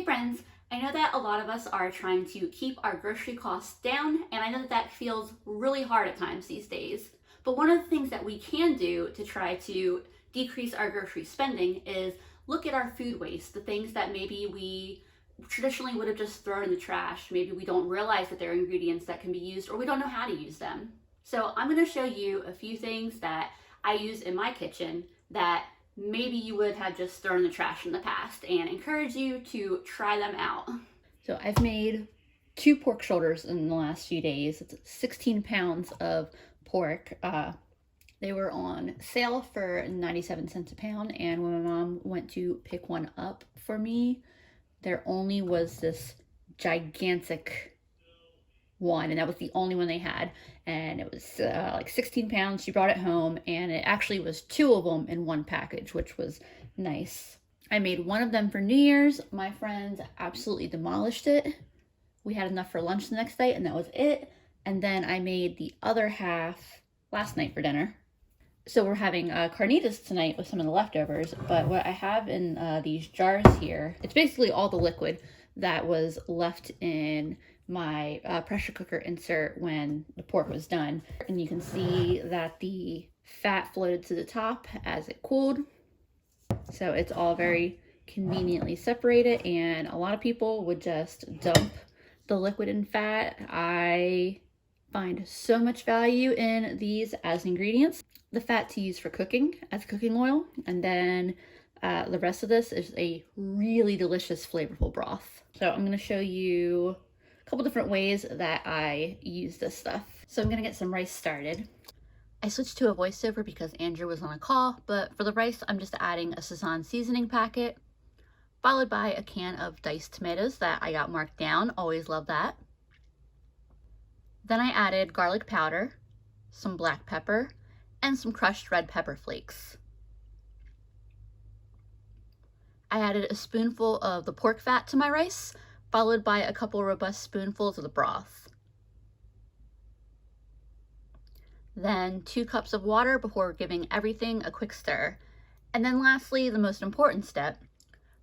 Hey friends, I know that a lot of us are trying to keep our grocery costs down, and I know that that feels really hard at times these days. But one of the things that we can do to try to decrease our grocery spending is look at our food waste, the things that maybe we traditionally would have just thrown in the trash. Maybe we don't realize that there are ingredients that can be used, or we don't know how to use them. So I'm going to show you a few things that I use in my kitchen that maybe you would have just thrown in the trash in the past, and encourage you to try them out. So I've made 2 pork shoulders in the last few days. It's 16 pounds of pork. They were on sale for 97 cents a pound, and when my mom went to pick one up for me, there only was this gigantic one, and that was the only one they had, and it was like 16 pounds. She brought it home, and it actually was 2 of them in one package, which was nice. I made one of them for New Year's. My friends absolutely demolished it. We had enough for lunch the next night, and that was it. And then I made the other half last night for dinner. So we're having carnitas tonight with some of the leftovers, but what I have in these jars here, it's basically all the liquid that was left in my pressure cooker insert when the pork was done. And you can see that the fat floated to the top as it cooled. So it's all very conveniently separated, and a lot of people would just dump the liquid and fat. I find so much value in these as ingredients. The fat to use for cooking as cooking oil, and then the rest of this is a really delicious flavorful broth. So I'm going to show you a couple different ways that I use this stuff. So I'm gonna get some rice started. I switched to a voiceover because Andrew was on a call, but for the rice, I'm just adding a Szechuan seasoning packet, followed by a can of diced tomatoes that I got marked down. Always love that. Then I added garlic powder, some black pepper, and some crushed red pepper flakes. I added a spoonful of the pork fat to my rice, followed by a couple robust spoonfuls of the broth. Then 2 cups of water before giving everything a quick stir. And then lastly, the most important step,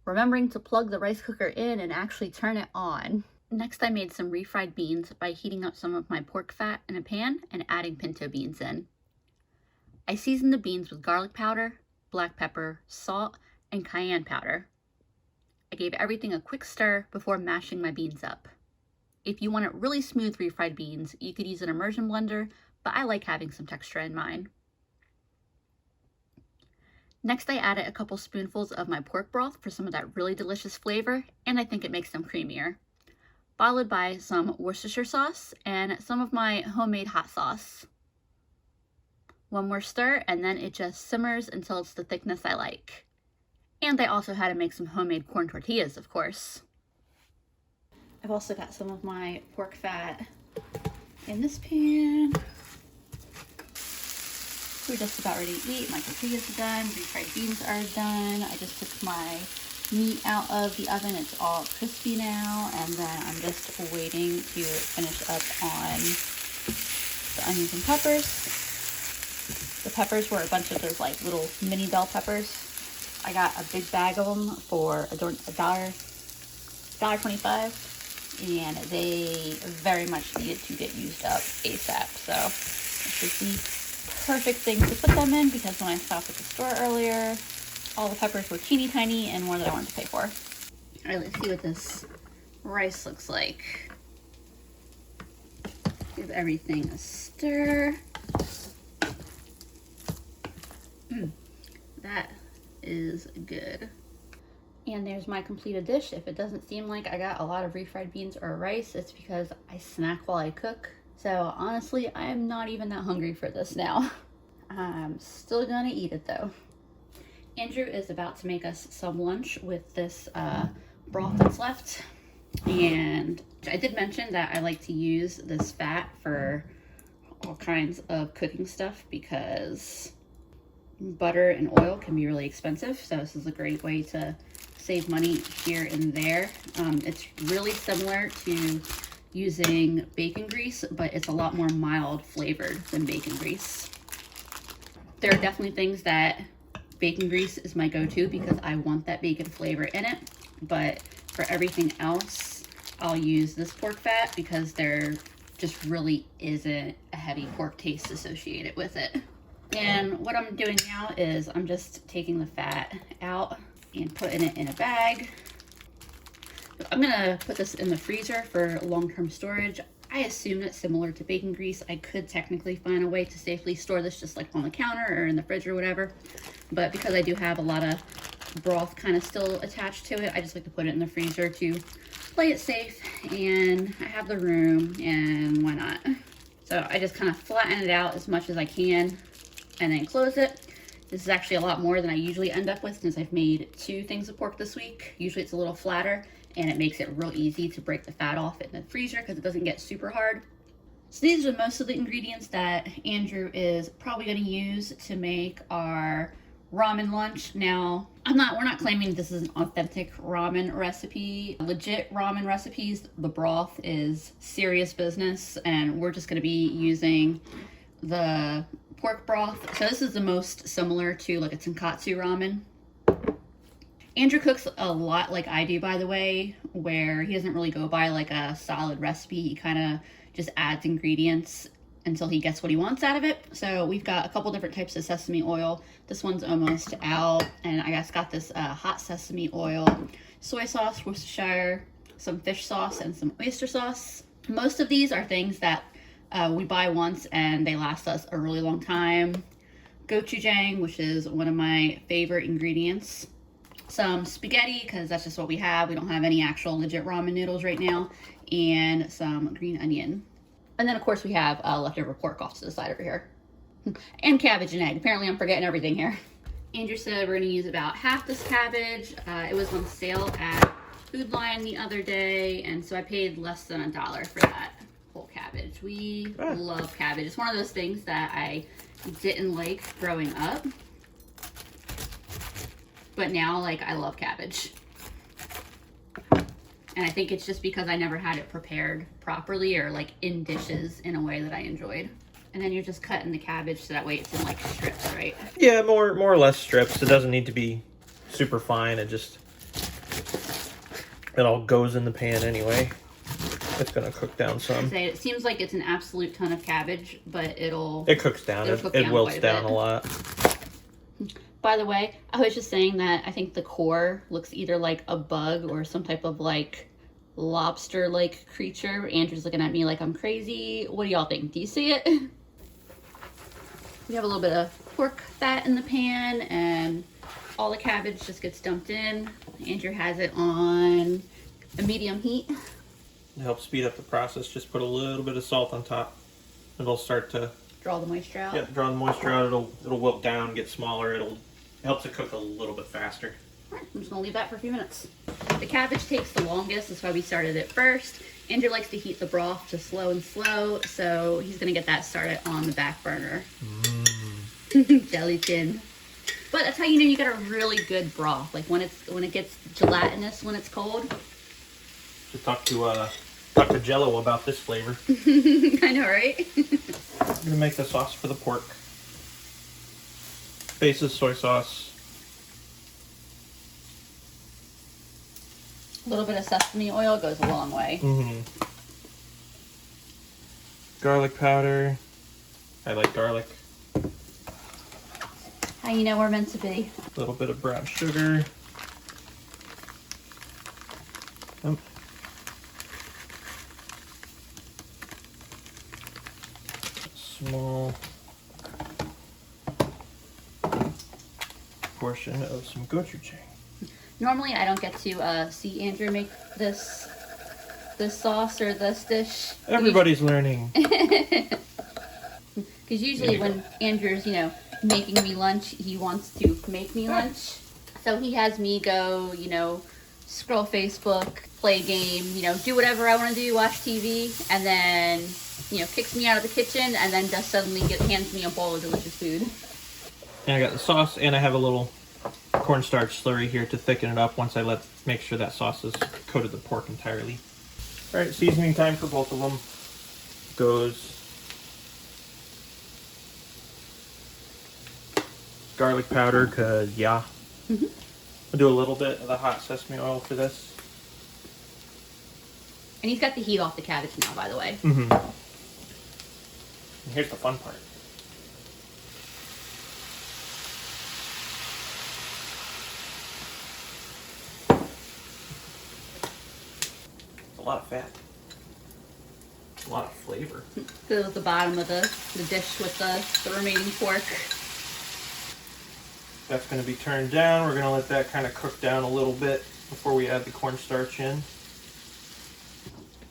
remembering to plug the rice cooker in and actually turn it on. Next, I made some refried beans by heating up some of my pork fat in a pan and adding pinto beans in. I seasoned the beans with garlic powder, black pepper, salt, and cayenne powder. I gave everything a quick stir before mashing my beans up. If you want really smooth refried beans, you could use an immersion blender, but I like having some texture in mine. Next, I added a couple spoonfuls of my pork broth for some of that really delicious flavor, and I think it makes them creamier. Followed by some Worcestershire sauce and some of my homemade hot sauce. One more stir, and then it just simmers until it's the thickness I like. And I also had to make some homemade corn tortillas, of course. I've also got some of my pork fat in this pan. We're just about ready to eat. My tortillas are done, refried beans are done. I just took my meat out of the oven. It's all crispy now, and then I'm just waiting to finish up on the onions and peppers. The peppers were a bunch of those like little mini bell peppers. I got a big bag of them for $1.25, and they very much needed to get used up ASAP. So this is the perfect thing to put them in, because when I stopped at the store earlier, all the peppers were teeny tiny and more than I wanted to pay for. All right, let's see what this rice looks like. Give everything a stir. That is good. And there's my completed dish. If it doesn't seem like I got a lot of refried beans or rice, it's because I snack while I cook. So honestly, I am not even that hungry for this now. I'm still gonna eat it though. Andrew is about to make us some lunch with this broth that's left. And I did mention that I like to use this fat for all kinds of cooking stuff, because butter and oil can be really expensive. So this is a great way to save money here and there. It's really similar to using bacon grease, but it's a lot more mild flavored than bacon grease. There are definitely things that bacon grease is my go-to because I want that bacon flavor in it, but For everything else, I'll use this pork fat because there just really isn't a heavy pork taste associated with it. And what I'm doing now is I'm just taking the fat out and putting it in a bag. I'm gonna put this in the freezer for long-term storage. I assume it's similar to bacon grease. I could technically find a way to safely store this just like on the counter or in the fridge or whatever. But because I do have a lot of broth kind of still attached to it, I just like to put it in the freezer to play it safe, and I have the room, and why not? So I just kind of flatten it out as much as I can and then close it. This is actually a lot more than I usually end up with since I've made 2 things of pork this week. Usually it's a little flatter, and it makes it real easy to break the fat off in the freezer because it doesn't get super hard. So these are most of the ingredients that Andrew is probably going to use to make our ramen lunch. Now, we're not claiming this is an authentic ramen recipe. Legit ramen recipes, the broth is serious business, and we're just going to be using the pork broth. So this is the most similar to like a tonkatsu ramen. Andrew cooks a lot like I do, by the way, where he doesn't really go by like a solid recipe. He kind of just adds ingredients until he gets what he wants out of it. So we've got a couple different types of sesame oil. This one's almost out, and I just got this hot sesame oil, soy sauce, Worcestershire, some fish sauce, and some oyster sauce. Most of these are things that we buy once and they last us a really long time. Gochujang, which is one of my favorite ingredients. Some spaghetti, because that's just what we have. We don't have any actual legit ramen noodles right now. And some green onion. And then, of course, we have leftover pork off to the side over here. And cabbage and egg. Apparently, I'm forgetting everything here. Andrew said we're going to use about half this cabbage. It was on sale at Food Lion the other day, and so I paid less than $1 for that whole cabbage. We love cabbage. It's one of those things that I didn't like growing up. But now, like, I love cabbage. And I think it's just because I never had it prepared properly or like in dishes in a way that I enjoyed. And then you're just cutting the cabbage so that way it's in like strips, right? Yeah, more or less strips. It doesn't need to be super fine. It all goes in the pan anyway. It's gonna cook down some. It seems like it's an absolute ton of cabbage, but it cooks down. It wilts down a lot. By the way, I was just saying that I think the core looks either like a bug or some type of like lobster-like creature. Andrew's looking at me like I'm crazy. What do y'all think? Do you see it? We have a little bit of pork fat in the pan, and all the cabbage just gets dumped in. Andrew has it on a medium heat. To help speed up the process, just put a little bit of salt on top. It'll start to draw the moisture out. Yeah, draw the moisture out. It'll wilt down, get smaller. It helps it cook a little bit faster. All right, I'm just gonna leave that for a few minutes. The cabbage takes the longest. That's why we started it first. Andrew likes to heat the broth to slow and slow, so he's gonna get that started on the back burner. Jellykin. But that's how you know you got a really good broth. Like when it gets gelatinous when it's cold. Should talk to Jello about this flavor. I know, right? I'm gonna make the sauce for the pork. Base is soy sauce. A little bit of sesame oil goes a long way. Garlic powder. I like garlic. How you know we're meant to be. A little bit of brown sugar. Small portion of some gochujang. Normally I don't get to see Andrew make this sauce or this dish. Everybody's learning. Because usually when Andrew's, making me lunch, he wants to make me lunch. So he has me go, scroll Facebook, play a game, do whatever I want to do, watch TV, and then, kicks me out of the kitchen, and then just suddenly hands me a bowl of delicious food. And I got the sauce, and I have a little cornstarch slurry here to thicken it up once I make sure that sauce has coated the pork entirely. All right, seasoning time for both of them goes garlic powder, because, yeah. I'll do a little bit of the hot sesame oil for this. And he's got the heat off the cabbage now, by the way. Mm-hmm. And here's the fun part. It's a lot of fat. A lot of flavor. This is the bottom of the dish with the remaining pork. That's going to be turned down. We're going to let that kind of cook down a little bit before we add the cornstarch in.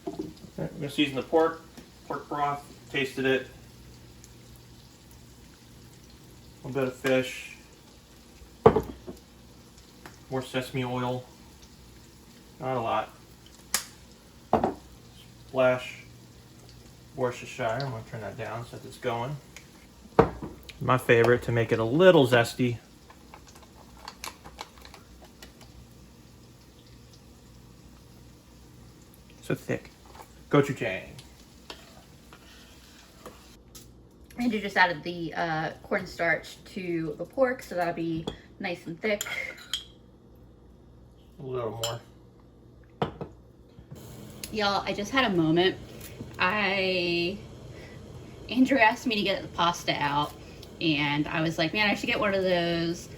All right, we're going to season the pork broth, tasted it. A little bit of fish. More sesame oil. Not a lot. Splash Worcestershire. I'm going to turn that down since it's going. My favorite, to make it a little zesty. So thick. Gochujang. Andrew just added the cornstarch to the pork, so that'll be nice and thick. A little more. Y'all, I just had a moment. Andrew asked me to get the pasta out, and I was like, man, I should get one of those,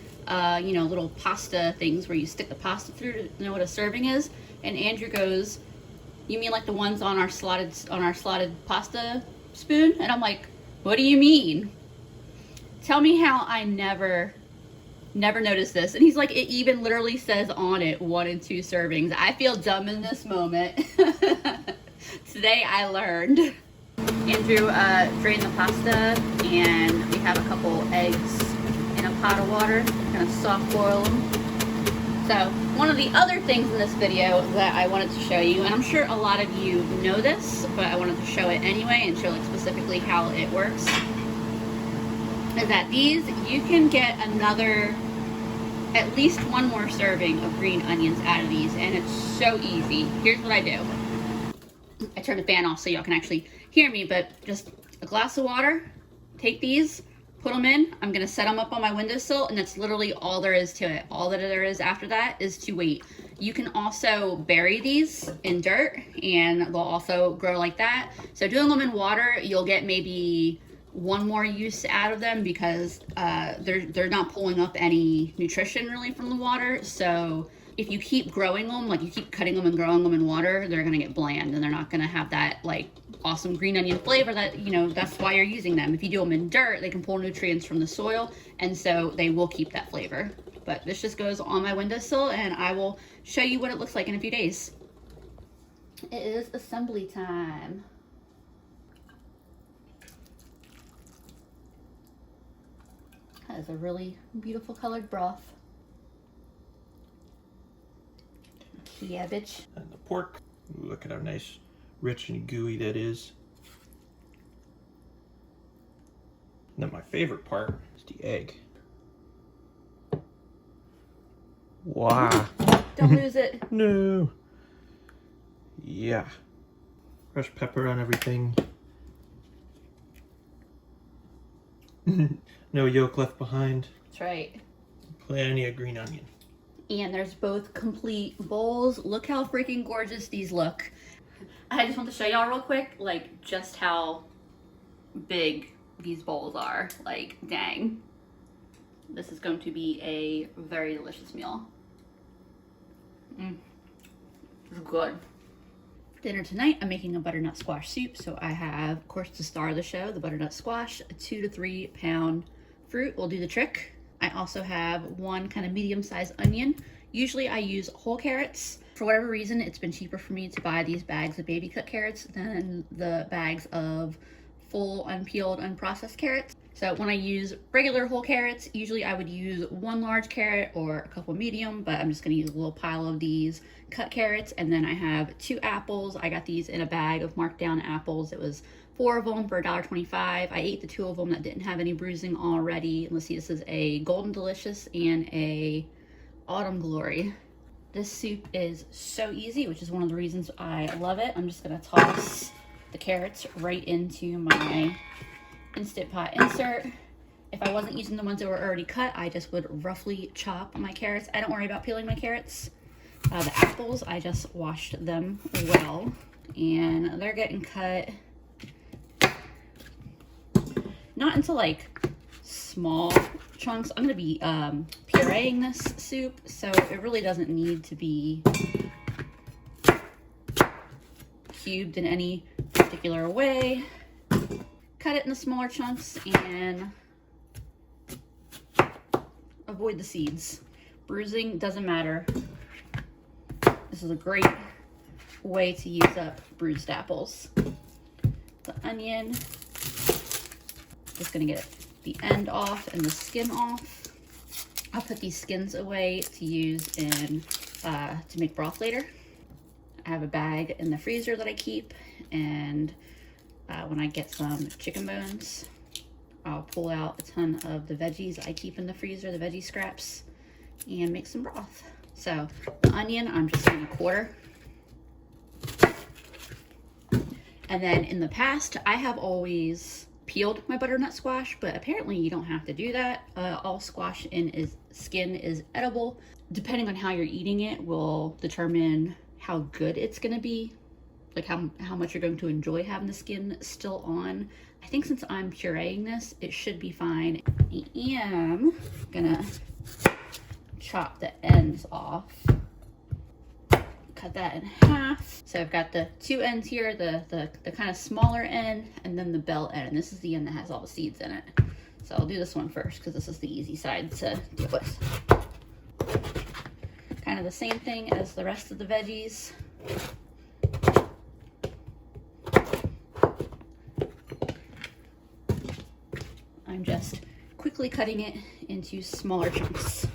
you know, little pasta things where you stick the pasta through to know what a serving is. And Andrew goes, you mean like the ones on our slotted pasta spoon? And I'm like, what do you mean? Tell me how I never noticed this. And he's like, it even literally says on it 1 and 2 servings. I feel dumb in this moment. Today I learned. Andrew drained the pasta, and we have a couple eggs in a pot of water. Gonna soft boil them. So one of the other things in this video that I wanted to show you, and I'm sure a lot of you know this, but I wanted to show it anyway and show like specifically how it works, is that these, you can get at least 1 more serving of green onions out of these, and it's so easy. Here's what I do. I turn the fan off so y'all can actually hear me, but just a glass of water, take these, put them in. I'm gonna set them up on my windowsill, and that's literally all there is to it. All that there is after that is to wait. You can also bury these in dirt, and they'll also grow like that. So doing them in water, you'll get maybe 1 more use out of them, because they're not pulling up any nutrition really from the water. So if you keep growing them, like you keep cutting them and growing them in water, they're gonna get bland, and they're not gonna have that like awesome green onion flavor that, you know, that's why you're using them. If you do them in dirt, they can pull nutrients from the soil, and so they will keep that flavor. But this just goes on my windowsill, and I will show you what it looks like in a few days. It is assembly time. That is a really beautiful colored broth. Yeah, bitch. And the pork. Ooh, look at how nice, rich and gooey that is. And then my favorite part is the egg. Wow. Don't lose it. No. Yeah. Fresh pepper on everything. No yolk left behind. That's right. Plenty of green onion. And there's both complete bowls. Look how freaking gorgeous these look. I just want to show y'all real quick, like, just how big these bowls are. Like, dang. This is going to be a very delicious meal. It's good. For dinner tonight, I'm making a butternut squash soup. So I have, of course, the star of the show, the butternut squash. A 2 to 3 pound fruit will do the trick. I also have 1 kind of medium-sized onion. Usually I use whole carrots. For whatever reason, it's been cheaper for me to buy these bags of baby cut carrots than the bags of full unpeeled, unprocessed carrots. So when I use regular whole carrots, usually I would use 1 large carrot or a couple medium, but I'm just gonna use a little pile of these cut carrots. And then I have 2 apples. I got these in a bag of marked down apples. It was 4 of them for $1.25. I ate the 2 of them that didn't have any bruising already. And let's see, this is a Golden Delicious and a Autumn Glory. This soup is so easy, which is one of the reasons I love it. I'm just gonna toss the carrots right into my Instant Pot insert. If I wasn't using the ones that were already cut, I just would roughly chop my carrots. I don't worry about peeling my carrots. The apples, I just washed them well. and they're getting cut not into like small chunks. I'm gonna be pureeing this soup, so it really doesn't need to be cubed in any particular way. Cut it into smaller chunks and avoid the seeds. Bruising doesn't matter. This is a great way to use up bruised apples. The onion, just gonna get the end off and the skin off. I'll put these skins away to use in to make broth later. I have a bag in the freezer that I keep, and when I get some chicken bones, I'll pull out a ton of the veggies I keep in the freezer, the veggie scraps, and make some broth. So the onion, I'm just gonna quarter. And then in the past, I have always peeled my butternut squash, but apparently you don't have to do that. All squash skin is edible. Depending on how you're eating it will determine how good it's gonna be, like how much you're going to enjoy having the skin still on. I think since I'm pureeing this, it should be fine. I am gonna chop the ends off. Cut that in half. So I've got the two ends here, the kind of smaller end, and then the bell end. And this is the end that has all the seeds in it. So I'll do this one first because this is the easy side to deal with. Kind of the same thing as the rest of the veggies. I'm just quickly cutting it into smaller chunks.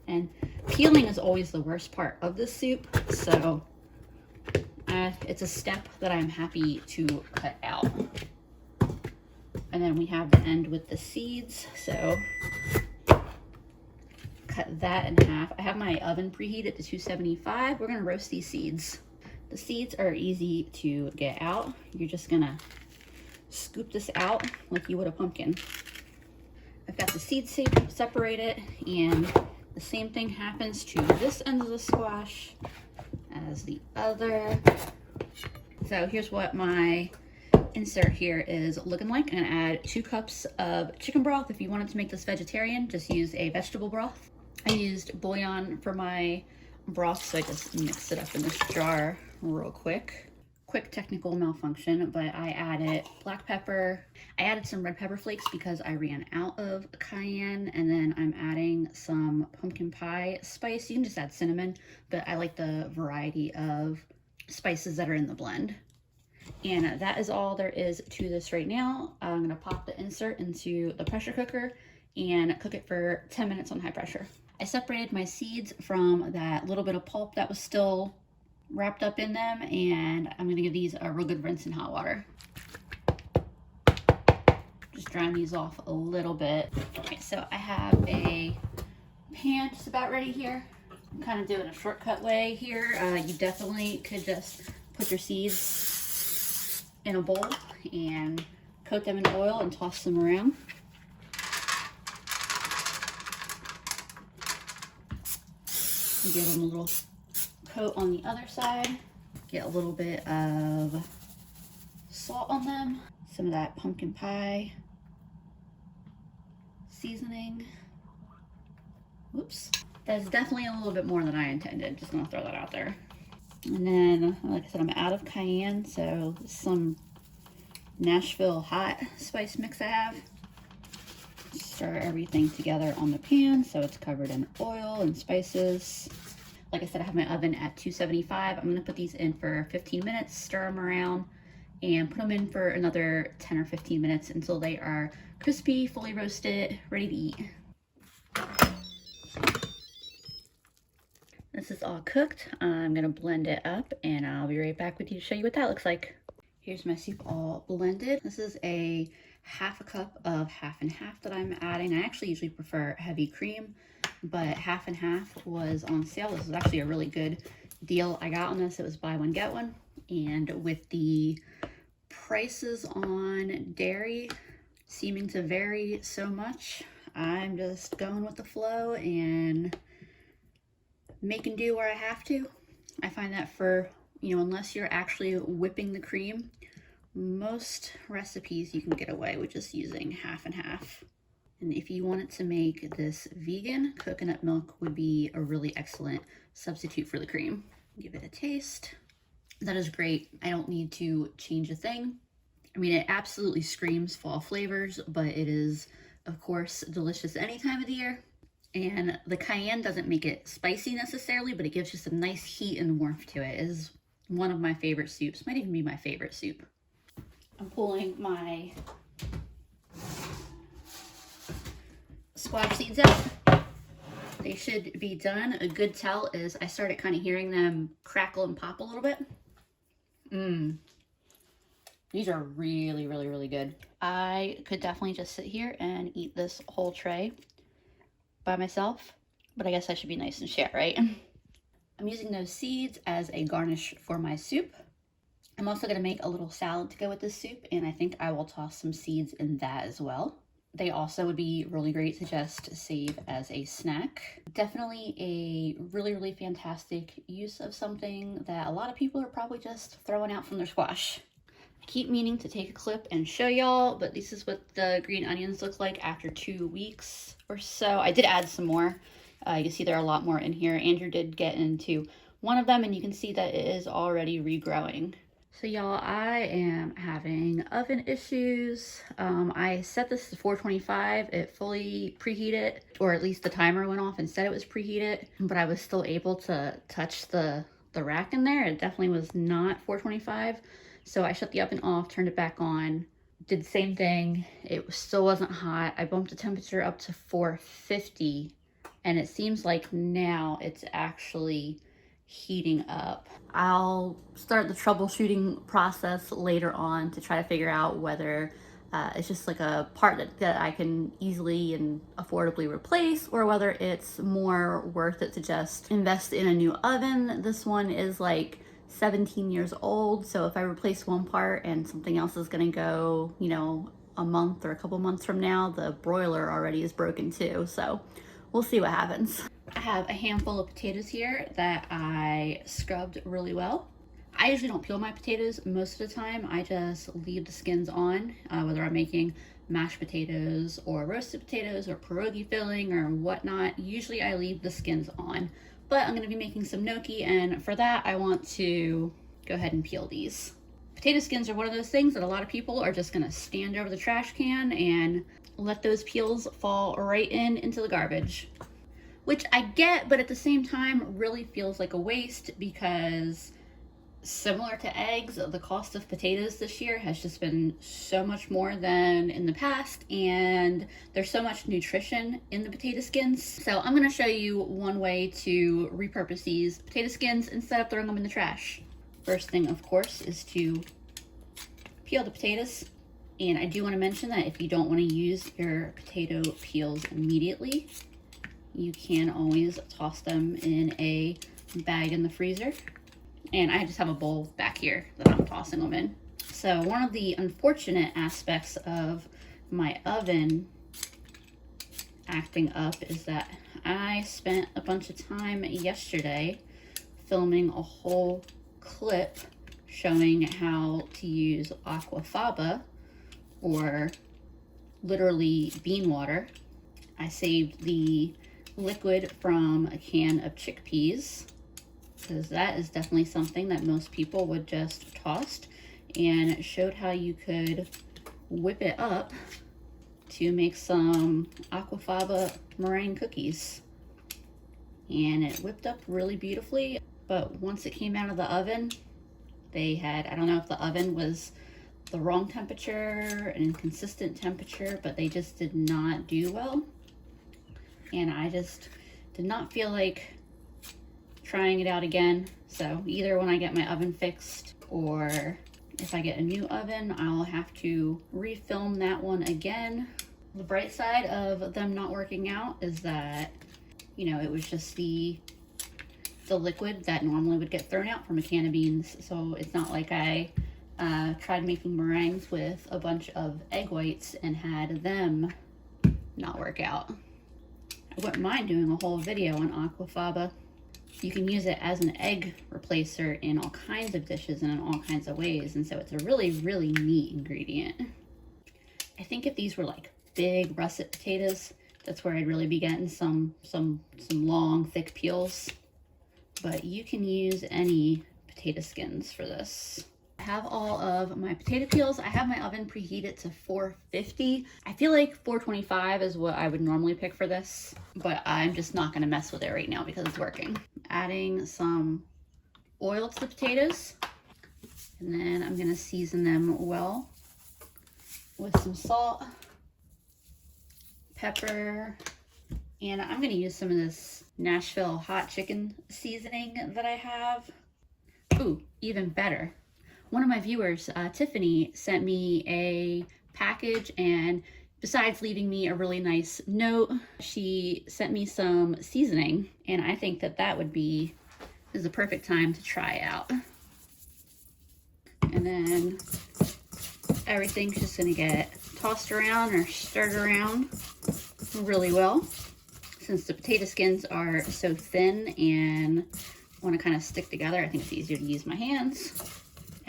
And peeling is always the worst part of this soup, so it's a step that I'm happy to cut out. And then we have the end with the seeds, so cut that in half. I have my oven preheated to 275. We're gonna roast these seeds. The seeds are easy to get out. You're just gonna scoop this out like you would a pumpkin. I've got the seeds separated, and the same thing happens to this end of the squash as the other. So here's what my insert here is looking like. I'm gonna add 2 cups of chicken broth. If you wanted to make this vegetarian, just use a vegetable broth. I used bouillon for my broth, so I just mixed it up in this jar real quick. Quick technical malfunction, but I added black pepper. I added some red pepper flakes because I ran out of cayenne, and then I'm adding some pumpkin pie spice. You can just add cinnamon, but I like the variety of spices that are in the blend. And that is all there is to this right now. I'm gonna pop the insert into the pressure cooker and cook it for 10 minutes on high pressure. I separated my seeds from that little bit of pulp that was still wrapped up in them, and I'm gonna give these a real good rinse in hot water. Just drying these off a little bit. Okay, so I have a pan just about ready here. I'm kind of doing a shortcut way here. You definitely could just put your seeds in a bowl and coat them in oil and toss them around. Give them a little coat on the other side. Get a little bit of salt on them, some of that pumpkin pie seasoning. Whoops, that's definitely a little bit more than I intended, just gonna throw that out there. And then, like I said, I'm out of cayenne, so some Nashville hot spice mix I have. Stir everything together on the pan so it's covered in oil and spices. Like I said, I have my oven at 275. I'm gonna put these in for 15 minutes, stir them around, and put them in for another 10 or 15 minutes until they are crispy, fully roasted, ready to eat. This is all cooked. I'm gonna blend it up, and I'll be right back with you to show you what that looks like. Here's my soup all blended. This is a half a cup of half and half that I'm adding. I actually usually prefer heavy cream, but half and half was on sale. This is actually a really good deal I got on this. It was buy one, get one. And with the prices on dairy seeming to vary so much, I'm just going with the flow and making do where I have to. I find that for You know, unless you're actually whipping the cream, most recipes you can get away with just using half and half. And if you wanted to make this vegan, coconut milk would be a really excellent substitute for the cream. Give it a taste. That is great. I don't need to change a thing. I mean, it absolutely screams fall flavors, but it is, of course, delicious any time of the year. And the cayenne doesn't make it spicy necessarily, but it gives just a nice heat and warmth to it. It is one of my favorite soups. Might even be my favorite soup. I'm pulling my squash seeds out. They should be done. A good tell is I started kind of hearing them crackle and pop a little bit. These are really, really, really good. I could definitely just sit here and eat this whole tray by myself, but I guess I should be nice and share, right? I'm using those seeds as a garnish for my soup. I'm also gonna make a little salad to go with this soup, and I think I will toss some seeds in that as well. They also would be really great to just save as a snack. Definitely a really, really fantastic use of something that a lot of people are probably just throwing out from their squash. I keep meaning to take a clip and show y'all, but this is what the green onions look like after 2 weeks or so. I did add some more. You can see there are a lot more in here. Andrew did get into one of them, and you can see that it is already regrowing. So y'all, I am having oven issues. I set this to 425. It fully preheated, or at least the timer went off and said it was preheated, but I was still able to touch the rack in there. It definitely was not 425. So I shut the oven off, turned it back on, did the same thing. It still wasn't hot. I bumped the temperature up to 450, and it seems like now it's actually heating up. I'll start the troubleshooting process later on to try to figure out whether it's just like a part that I can easily and affordably replace, or whether it's more worth it to just invest in a new oven. This one is like 17 years old, so if I replace one part and something else is gonna go, you know, a month or a couple months from now, the broiler already is broken too, so we'll see what happens. I have a handful of potatoes here that I scrubbed really well. I usually don't peel my potatoes most of the time. I just leave the skins on, whether I'm making mashed potatoes or roasted potatoes or pierogi filling or whatnot. Usually I leave the skins on, but I'm gonna be making some gnocchi, and for that I want to go ahead and peel these. Potato skins are one of those things that a lot of people are just gonna stand over the trash can and let those peels fall right into the garbage. Which I get, but at the same time really feels like a waste, because similar to eggs, the cost of potatoes this year has just been so much more than in the past, and there's so much nutrition in the potato skins. So I'm gonna show you one way to repurpose these potato skins instead of throwing them in the trash. First thing, of course, is to peel the potatoes. And I do want to mention that if you don't want to use your potato peels immediately, you can always toss them in a bag in the freezer. And I just have a bowl back here that I'm tossing them in. So one of the unfortunate aspects of my oven acting up is that I spent a bunch of time yesterday filming a whole clip showing how to use aquafaba, or literally bean water. I saved the liquid from a can of chickpeas, because that is definitely something that most people would just toss, and showed how you could whip it up to make some aquafaba meringue cookies. And it whipped up really beautifully, but once it came out of the oven, they had, I don't know if the oven was the wrong temperature, an inconsistent temperature, but they just did not do well. And I just did not feel like trying it out again. So either when I get my oven fixed, or if I get a new oven, I'll have to refilm that one again. The bright side of them not working out is that, you know, it was just the liquid that normally would get thrown out from a can of beans. So it's not like I tried making meringues with a bunch of egg whites and had them not work out. I wouldn't mind doing a whole video on aquafaba. You can use it as an egg replacer in all kinds of dishes and in all kinds of ways. And so it's a really, really neat ingredient. I think if these were like big russet potatoes, that's where I'd really be getting some long, thick peels. But you can use any potato skins for this. I have all of my potato peels. I have my oven preheated to 450. I feel like 425 is what I would normally pick for this, but I'm just not gonna mess with it right now because it's working. Adding some oil to the potatoes, and then I'm gonna season them well with some salt, pepper, and I'm gonna use some of this Nashville hot chicken seasoning that I have. Ooh, even better. One of my viewers, Tiffany, sent me a package, and besides leaving me a really nice note, she sent me some seasoning, and I think that this is the perfect time to try it out. And then everything's just gonna get tossed around or stirred around really well. Since the potato skins are so thin and want to kind of stick together, I think it's easier to use my hands.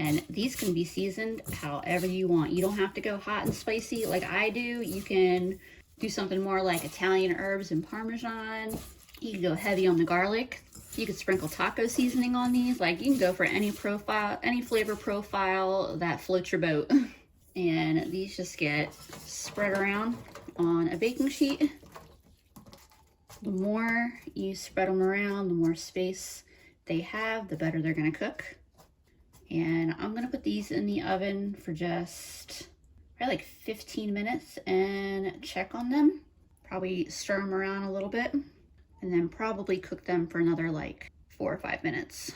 And these can be seasoned however you want. You don't have to go hot and spicy like I do. You can do something more like Italian herbs and Parmesan. You can go heavy on the garlic. You could sprinkle taco seasoning on these. Like, you can go for any profile, any flavor profile that floats your boat. And these just get spread around on a baking sheet. The more you spread them around, the more space they have, the better they're gonna cook. And I'm gonna put these in the oven for just probably like 15 minutes and check on them. Probably stir them around a little bit, and then probably cook them for another like 4 or 5 minutes.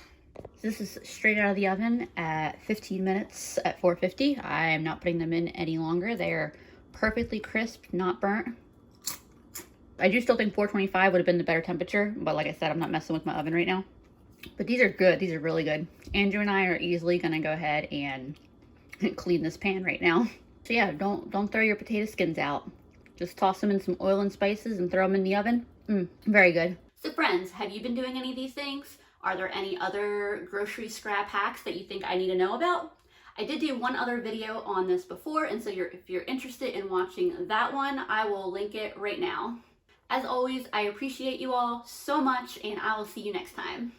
This is straight out of the oven at 15 minutes at 450. I am not putting them in any longer. They're perfectly crisp, not burnt. I do still think 425 would have been the better temperature, but like I said, I'm not messing with my oven right now. But these are good. These are really good. Andrew and I are easily gonna go ahead and clean this pan right now. So yeah, don't throw your potato skins out. Just toss them in some oil and spices and throw them in the oven. Very good. So friends, have you been doing any of these things? Are there any other grocery scrap hacks that you think I need to know about? I did do one other video on this before, and so if you're interested in watching that one, I will link it right now. As always, I appreciate you all so much, and I will see you next time.